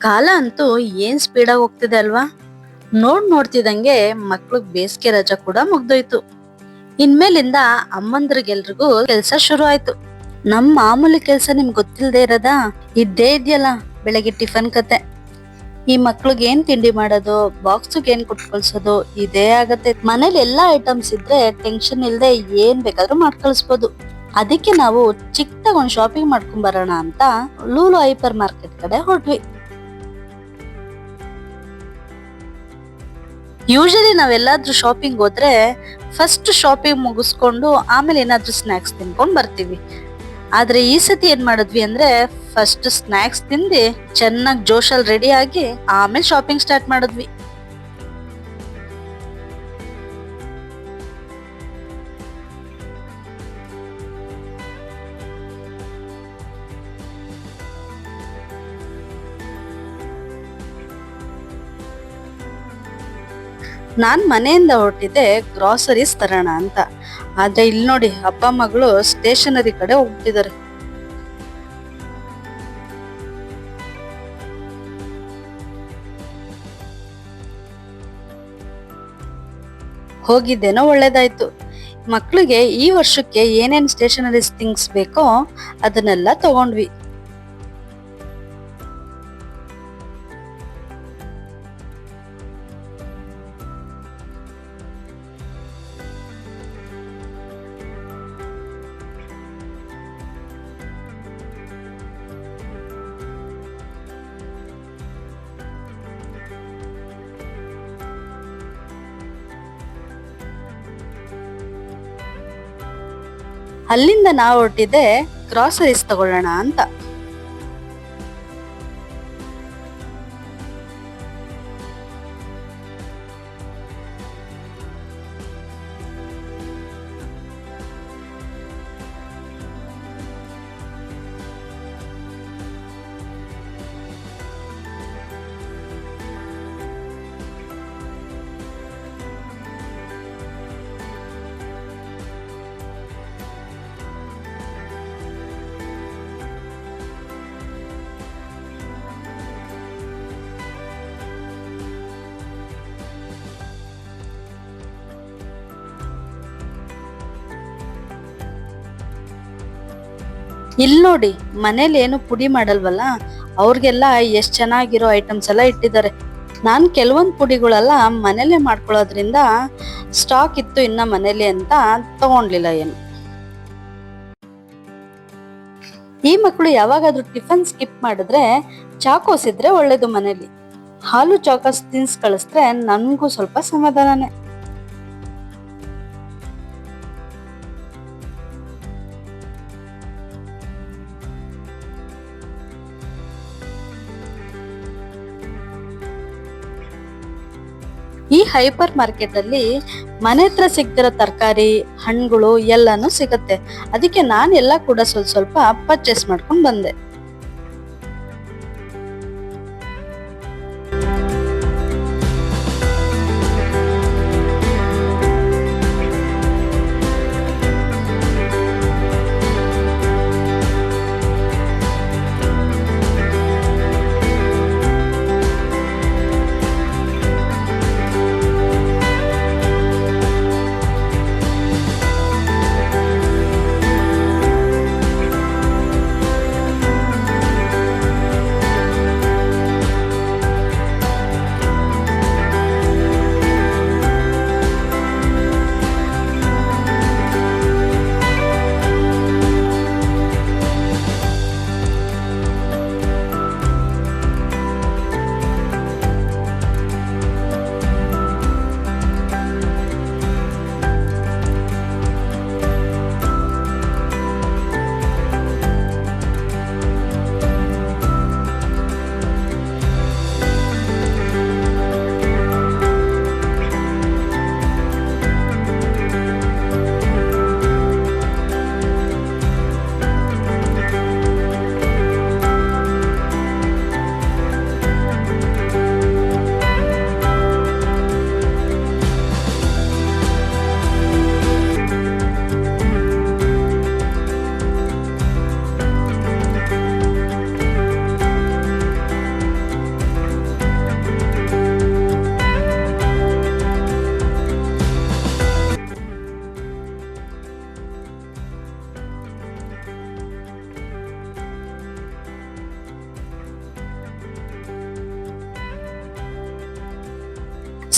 ಕಾಲ ಅಂತೂ ಏನ್ ಸ್ಪೀಡಾಗಿ ಹೋಗ್ತಿದೆ ಅಲ್ವಾ. ನೋಡ್ತಿದಂಗೆ ಮಕ್ಳಿಗ್ ಬೇಸಿಗೆ ರಜಾ ಕೂಡ ಮುಗ್ದೋಯ್ತು. ಇನ್ಮೇಲಿಂದ ಅಮ್ಮಂದ್ರಿಗೆಲ್ರಿಗೂ ಕೆಲ್ಸ ಶುರು ಆಯ್ತು. ನಮ್ ಮಾಮೂಲಿ ಕೆಲ್ಸ ನಿಮ್ಗೆ ಗೊತ್ತಿಲ್ದೇ ಇರೋದಾ? ಇದ್ದೇ ಇದೆಯಲ್ಲ, ಬೆಳಗ್ಗೆ ಟಿಫನ್ ಕತೆ. ಈ ಮಕ್ಳಿಗೆ ಏನ್ ತಿಂಡಿ ಮಾಡೋದು, ಬಾಕ್ಸ್ಗೆ ಏನ್ ಕೊಟ್ಕೊಳ್ಸೋದು, ಇದೇ ಆಗತ್ತೆ. ಮನೇಲಿ ಎಲ್ಲಾ ಐಟಮ್ಸ್ ಇದ್ರೆ ಟೆನ್ಷನ್ ಇಲ್ದೆ ಏನ್ ಬೇಕಾದ್ರೂ ಮಾಡ್ಕಳಿಸ್ಬೋದು. ಅದಕ್ಕೆ ನಾವು ಚಿಕ್ಕದಾಗ್ ಒಂದ್ ಶಾಪಿಂಗ್ ಮಾಡ್ಕೊಂಡ್ ಬರೋಣ ಅಂತ ಲೂಲು ಹೈಪರ್ ಮಾರ್ಕೆಟ್ ಕಡೆ ಹೊರಟ್ವಿ. ಯೂಶಲಿ ನಾವೆಲ್ಲಾದ್ರೂ ಶಾಪಿಂಗ್ ಹೋದ್ರೆ ಫಸ್ಟ್ ಶಾಪಿಂಗ್ ಮುಗಿಸ್ಕೊಂಡು ಆಮೇಲೆ ಏನಾದ್ರೂ ಸ್ನಾಕ್ಸ್ ತಿನ್ಕೊಂಡ್ ಬರ್ತೀವಿ. ಆದ್ರೆ ಈ ಸತಿ ಏನ್ ಮಾಡಿದ್ವಿ ಅಂದ್ರೆ ಫಸ್ಟ್ ಸ್ನಾಕ್ಸ್ ತಿಂದು ಚೆನ್ನಾಗಿ ಜೋಶಲ್ಲಿ ರೆಡಿ ಆಗಿ ಆಮೇಲೆ ಶಾಪಿಂಗ್ ಸ್ಟಾರ್ಟ್ ಮಾಡಿದ್ವಿ. ನಾನ್ ಮನೆಯಿಂದ ಹೊರಟಿದ್ದೆ ಗ್ರಾಸರೀಸ್ ತರೋಣ ಅಂತ. ಆದ್ರೆ ಇಲ್ಲಿ ನೋಡಿ, ಅಪ್ಪ ಮಗಳು ಸ್ಟೇಷನರಿ ಕಡೆ ಹೋಗ್ತಿದ್ದಾರೆ. ಹೋಗಿದ್ದೇನೋ ಒಳ್ಳೇದಾಯ್ತು. ಮಕ್ಳಿಗೆ ಈ ವರ್ಷಕ್ಕೆ ಏನೇನ್ ಸ್ಟೇಷನರಿ ಥಿಂಗ್ಸ್ ಬೇಕೋ ಅದನ್ನೆಲ್ಲ ತಗೊಂಡ್ವಿ. ಅಲ್ಲಿಂದ ನಾವು ಹೊರಟಿದ್ದೆ ಗ್ರಾಸರೀಸ್ ತಗೊಳ್ಳೋಣ ಅಂತ. ಇಲ್ಲಿ ನೋಡಿ, ಮನೇಲಿ ಏನು ಪುಡಿ ಮಾಡಲ್ವಲ್ಲ, ಅವ್ರಿಗೆಲ್ಲ ಎಷ್ಟ್ ಚೆನ್ನಾಗಿರೋ ಐಟಮ್ಸ್ ಎಲ್ಲ ಇಟ್ಟಿದ್ದಾರೆ. ನಾನ್ ಕೆಲವೊಂದ್ ಪುಡಿಗಳೆಲ್ಲ ಮನೇಲೆ ಮಾಡ್ಕೊಳ್ಳೋದ್ರಿಂದ ಸ್ಟಾಕ್ ಇತ್ತು ಇನ್ನ ಮನೇಲಿ ಅಂತ ತಗೊಂಡ್ಲಿಲ್ಲ ಏನು. ಈ ಮಕ್ಕಳು ಯಾವಾಗಾದ್ರೂ ಟಿಫನ್ ಸ್ಕಿಪ್ ಮಾಡಿದ್ರೆ ಚಾಕೋಸ್ ಇದ್ರೆ ಒಳ್ಳೇದು ಮನೇಲಿ. ಹಾಲು ಚಾಕೋಸ್ ತಿನ್ಸ್ ಕಳಿಸ್ರೆ ನನ್ಗೂ ಸ್ವಲ್ಪ ಸಮಾಧಾನನೇ. ಈ ಹೈಪರ್ ಮಾರ್ಕೆಟ್ ಅಲ್ಲಿ ಮನೆ ಹತ್ರ ಸಿಗ್ತಿರೋ ತರಕಾರಿ, ಹಣ್ಣುಗಳು ಎಲ್ಲಾನು ಸಿಗತ್ತೆ. ಅದಕ್ಕೆ ನಾನು ಎಲ್ಲ ಕೂಡ ಸ್ವಲ್ಪ ಸ್ವಲ್ಪ ಪರ್ಚೇಸ್ ಮಾಡ್ಕೊಂಡ್ ಬಂದೆ.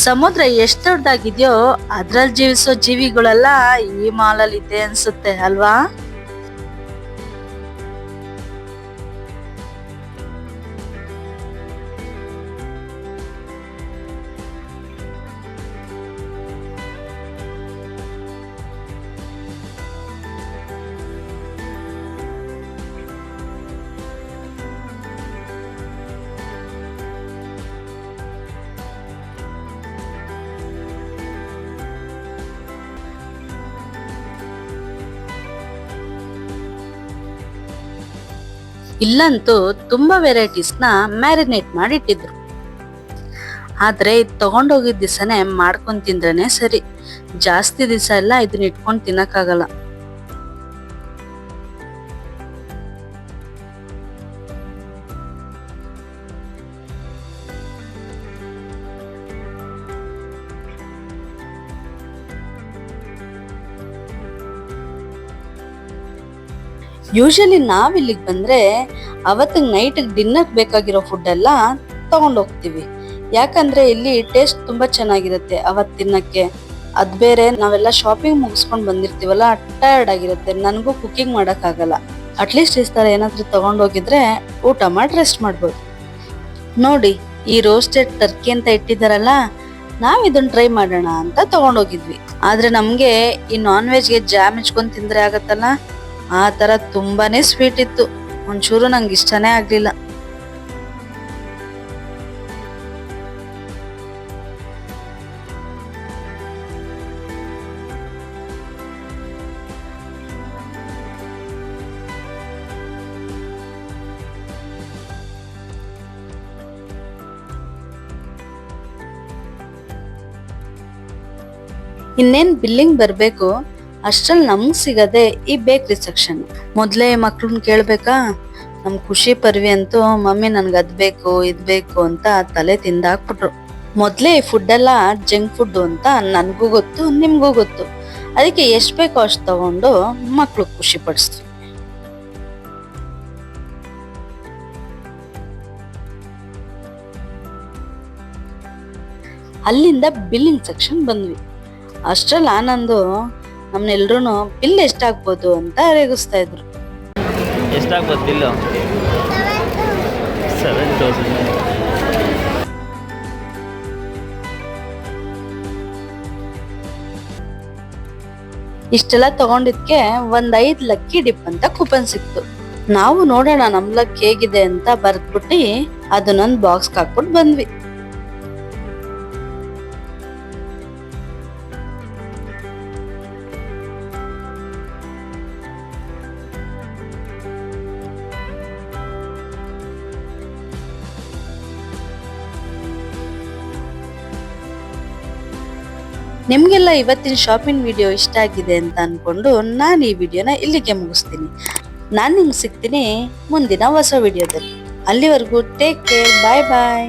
ಸಮುದ್ರ ಎಷ್ಟು ದೊಡ್ಡದಾಗಿದ್ಯೋ ಅದ್ರಲ್ಲಿ ಜೀವಿಸೋ ಜೀವಿಗಳೆಲ್ಲ ಈ ಮಾಲಲ್ಲಿ ಇದೆ ಅನ್ಸುತ್ತೆ ಅಲ್ವಾ. ಇಲ್ಲಂತೂ ತುಂಬಾ ವೆರೈಟೀಸ್ನ ಮ್ಯಾರಿನೇಟ್ ಮಾಡಿ ಇಟ್ಟಿದ್ರು. ಆದ್ರೆ ಇದು ತಗೊಂಡೋಗಿದ್ ದಿವಸನೇ ಮಾಡ್ಕೊಂಡ್ ತಿಂದ್ರೇನೆ ಸರಿ. ಜಾಸ್ತಿ ದಿವಸ ಎಲ್ಲ ಇದನ್ನ ಇಟ್ಕೊಂಡ್ ತಿನ್ನಕ್ಕಾಗಲ್ಲ. ಯೂಶಲಿ ನಾವ್ ಇಲ್ಲಿಗೆ ಬಂದ್ರೆ ಅವತ್ತಿಗೆ ನೈಟ್ ಡಿನ್ನರ್ ಬೇಕಾಗಿರೋ ಫುಡ್ ಎಲ್ಲ ತಗೊಂಡ್ ಹೋಗ್ತೀವಿ. ಯಾಕಂದ್ರೆ ಇಲ್ಲಿ ಟೇಸ್ಟ್ ತುಂಬಾ ಚೆನ್ನಾಗಿರುತ್ತೆ ಅವತ್ ತಿನ್ನಕ್ಕೆ. ಅದ್ ಬೇರೆ ನಾವೆಲ್ಲ ಶಾಪಿಂಗ್ ಮುಗಿಸ್ಕೊಂಡ್ ಬಂದಿರ್ತೀವಲ್ಲ, ಟಯರ್ಡ್ ಆಗಿರುತ್ತೆ, ನನ್ಗೂ ಕುಕಿಂಗ್ ಮಾಡಕ್ ಆಗಲ್ಲ. ಅಟ್ಲೀಸ್ಟ್ ಈ ತರ ಏನಾದ್ರೂ ತಗೊಂಡ್ ಹೋಗಿದ್ರೆ ಊಟ ಮಾಡಿ ರೆಸ್ಟ್ ಮಾಡ್ಬೋದು. ನೋಡಿ, ಈ ರೋಸ್ಟೆಡ್ ಟರ್ಕಿ ಅಂತ ಇಟ್ಟಿದಾರಲ್ಲ, ನಾವ್ ಇದನ್ನ ಟ್ರೈ ಮಾಡೋಣ ಅಂತ ತಗೊಂಡೋಗಿದ್ವಿ. ಆದ್ರೆ ನಮ್ಗೆ ಈ ನಾನ್ ವೆಜ್ಗೆ ಜಾಮ್ ಹಚ್ಕೊಂಡ್ ತಿಂದ್ರೆ ಆಗತ್ತಲ್ಲ, ಆ ತರ ತುಂಬಾನೇ ಸ್ವೀಟ್ ಇತ್ತು. ಒಂಚೂರು ನಂಗೆ ಇಷ್ಟನೇ ಆಗ್ಲಿಲ್ಲ. ಇನ್ನೇನ್ ಬಿಲ್ಲಿಂಗ್ ಬರ್ಬೇಕು, ಅಷ್ಟ್ರಲ್ಲಿ ನಮ್ಗ್ ಸಿಗದೆ ಈ ಬೇಕ್ರಿ ಸೆಕ್ಷನ್. ಮೊದ್ಲೇ ಮಕ್ಳನ್ನ ಕೇಳ್ಬೇಕಾ? ನಮ್ ಖುಷಿ ಪರ್ವಿ ಅಂತೂ ಮಮ್ಮಿ ನನ್ಗೆ ಅದ್ ಬೇಕು ಇದ್ ಬೇಕು ಅಂತ ತಲೆ ತಿಂದಾಕ್ಬಿಟ್ರು. ಮೊದ್ಲೇ ಈ ಫುಡ್ ಎಲ್ಲ ಜಂಕ್ ಫುಡ್ ಅಂತ ನನ್ಗೂ ಗೊತ್ತು, ನಿಮ್ಗೂ ಗೊತ್ತು. ಅದಕ್ಕೆ ಎಷ್ಟ್ ಬೇಕೋ ಅಷ್ಟ್ ತಗೊಂಡು ಮಕ್ಳು ಖುಷಿ ಪಡಿಸ್ತೀವಿ. ಅಲ್ಲಿಂದ ಬಿಲ್ಲಿಂಗ್ ಸೆಕ್ಷನ್ ಬಂದ್ವಿ. ಅಷ್ಟ್ರಲ್ಲಿ ಆನಂದು ನಮ್ನೆಲ್ರೂ ಬಿಲ್ ಎಷ್ಟಾಗ್ಬೋದು ಅಂತ ರೇಗಿಸ್ತಾ ಇದ್ರು. ಎಷ್ಟಾಗ್ಬೋದು ಬಿಲ್ಲು? 7,000. ಇಷ್ಟೆಲ್ಲ ತಗೊಂಡಿದ್ಕೆ 5 ಲಕ್ಕಿ ಡಿಪ್ ಅಂತ ಕೂಪನ್ ಸಿಕ್ತು. ನಾವು ನೋಡೋಣ ನಮ್ ಲಕ್ ಹೇಗಿದೆ ಅಂತ ಬರ್ದ್ಬಿಟ್ಟು ಅದನ್ನೊಂದ್ ಬಾಕ್ಸ್ ಹಾಕ್ಬಿಟ್ಟು ಬಂದ್ವಿ. ನಿಮ್ಗೆಲ್ಲ ಇವತ್ತಿನ ಶಾಪಿಂಗ್ ವಿಡಿಯೋ ಇಷ್ಟ ಆಗಿದೆ ಅಂತ ಅನ್ಕೊಂಡು ನಾನು ಈ ವಿಡಿಯೋನ ಇಲ್ಲಿಗೆ ಮುಗಿಸ್ತೀನಿ. ನಾನು ನಿಮ್ಗೆ ಸಿಗ್ತೀನಿ ಮುಂದಿನ ಹೊಸ ವಿಡಿಯೋದಲ್ಲಿ. ಅಲ್ಲಿವರೆಗೂ ಟೇಕ್ ಕೇರ್, ಬಾಯ್ ಬಾಯ್.